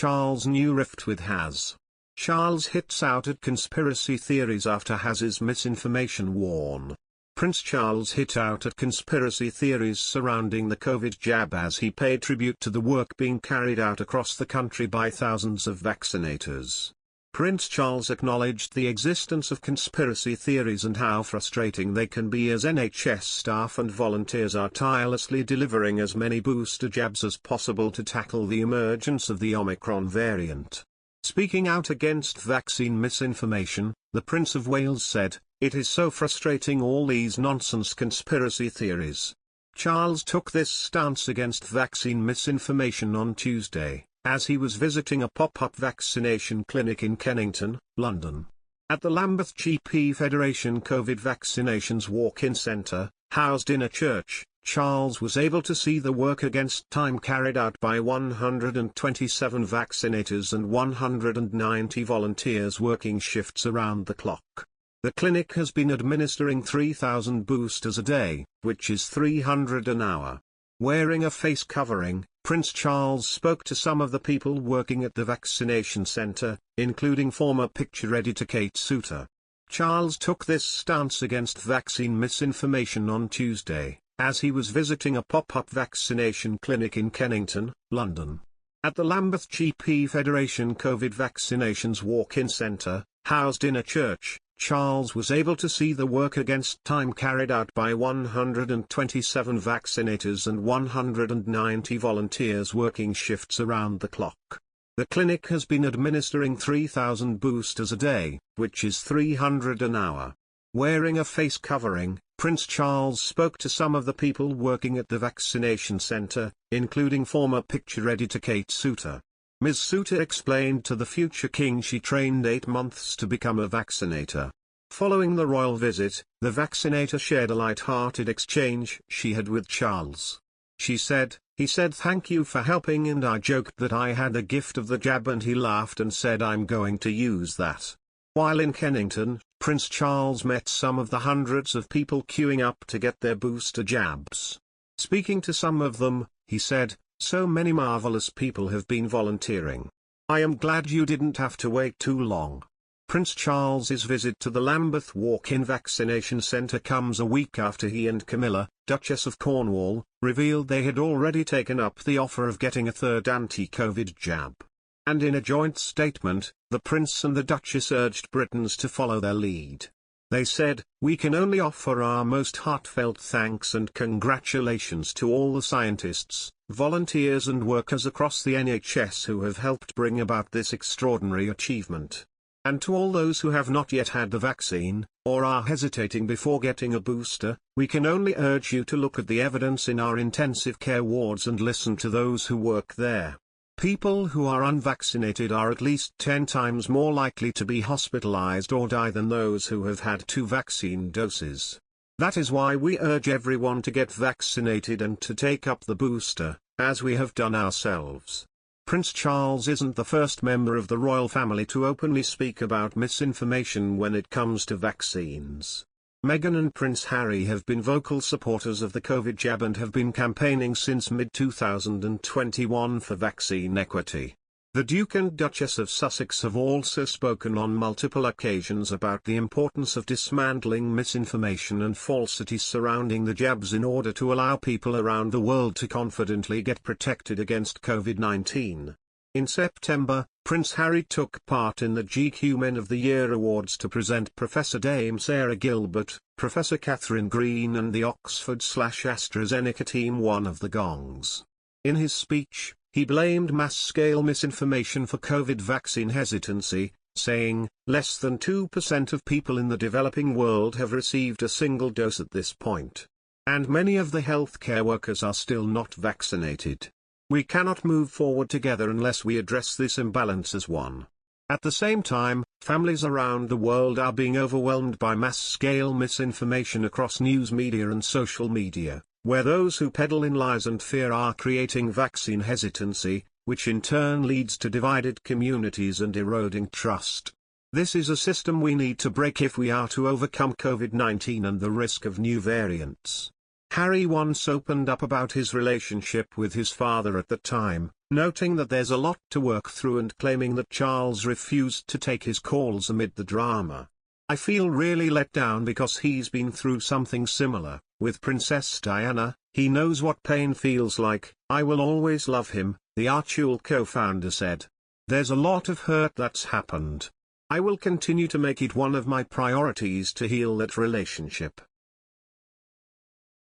Charles' new rift with HAZ. Charles hits out at conspiracy theories after HAZ's misinformation warn. Prince Charles hit out at conspiracy theories surrounding the COVID jab as he paid tribute to the work being carried out across the country by thousands of vaccinators. Prince Charles acknowledged the existence of conspiracy theories and how frustrating they can be as NHS staff and volunteers are tirelessly delivering as many booster jabs as possible to tackle the emergence of the Omicron variant. Speaking out against vaccine misinformation, the Prince of Wales said, "It is so frustrating, all these nonsense conspiracy theories." Charles took this stance against vaccine misinformation on Tuesday, as he was visiting a pop-up vaccination clinic in Kennington, London. At the Lambeth GP Federation COVID Vaccinations Walk-in Centre, housed in a church, Charles was able to see the work against time carried out by 127 vaccinators and 190 volunteers working shifts around the clock. The clinic has been administering 3,000 boosters a day, which is 300 an hour. Wearing a face covering, Prince Charles spoke to some of the people working at the vaccination centre, including former picture editor Kate Souter. Charles took this stance against vaccine misinformation on Tuesday, as he was visiting a pop-up vaccination clinic in Kennington, London. At the Lambeth GP Federation COVID Vaccinations Walk-in Centre, housed in a church, Charles was able to see the work against time carried out by 127 vaccinators and 190 volunteers working shifts around the clock. The clinic has been administering 3,000 boosters a day, which is 300 an hour. Wearing a face covering, Prince Charles spoke to some of the people working at the vaccination centre, including former picture editor Kate Souter. Ms. Souter explained to the future king she trained 8 months to become a vaccinator. Following the royal visit, the vaccinator shared a light-hearted exchange she had with Charles. She said, "He said thank you for helping and I joked that I had the gift of the jab and he laughed and said I'm going to use that." While in Kennington, Prince Charles met some of the hundreds of people queuing up to get their booster jabs. Speaking to some of them, he said, "So many marvelous people have been volunteering. I am glad you didn't have to wait too long." Prince Charles's visit to the Lambeth Walk-in Vaccination Centre comes a week after he and Camilla, Duchess of Cornwall, revealed they had already taken up the offer of getting a third anti-COVID jab. And in a joint statement, the Prince and the Duchess urged Britons to follow their lead. They said, "We can only offer our most heartfelt thanks and congratulations to all the scientists, volunteers and workers across the NHS who have helped bring about this extraordinary achievement. And to all those who have not yet had the vaccine, or are hesitating before getting a booster, we can only urge you to look at the evidence in our intensive care wards and listen to those who work there. People who are unvaccinated are at least 10 times more likely to be hospitalized or die than those who have had 2 vaccine doses. That is why we urge everyone to get vaccinated and to take up the booster, as we have done ourselves." Prince Charles isn't the first member of the royal family to openly speak about misinformation when it comes to vaccines. Meghan and Prince Harry have been vocal supporters of the COVID jab and have been campaigning since mid-2021 for vaccine equity. The Duke and Duchess of Sussex have also spoken on multiple occasions about the importance of dismantling misinformation and falsity surrounding the jabs in order to allow people around the world to confidently get protected against COVID-19. In September, Prince Harry took part in the GQ Men of the Year Awards to present Professor Dame Sarah Gilbert, Professor Catherine Green and the Oxford/AstraZeneca team one of the gongs. In his speech, he blamed mass-scale misinformation for COVID vaccine hesitancy, saying, "Less than 2% of people in the developing world have received a single dose at this point. And many of the healthcare workers are still not vaccinated. We cannot move forward together unless we address this imbalance as one." At the same time, families around the world are being overwhelmed by mass-scale misinformation across news media and social media, where those who peddle in lies and fear are creating vaccine hesitancy, which in turn leads to divided communities and eroding trust. This is a system we need to break if we are to overcome COVID-19 and the risk of new variants. Harry once opened up about his relationship with his father at the time, noting that there's a lot to work through and claiming that Charles refused to take his calls amid the drama. I feel really let down because he's been through something similar. With Princess Diana, he knows what pain feels like. I will always love him, the Archewell co-founder said. There's a lot of hurt that's happened. I will continue to make it one of my priorities to heal that relationship.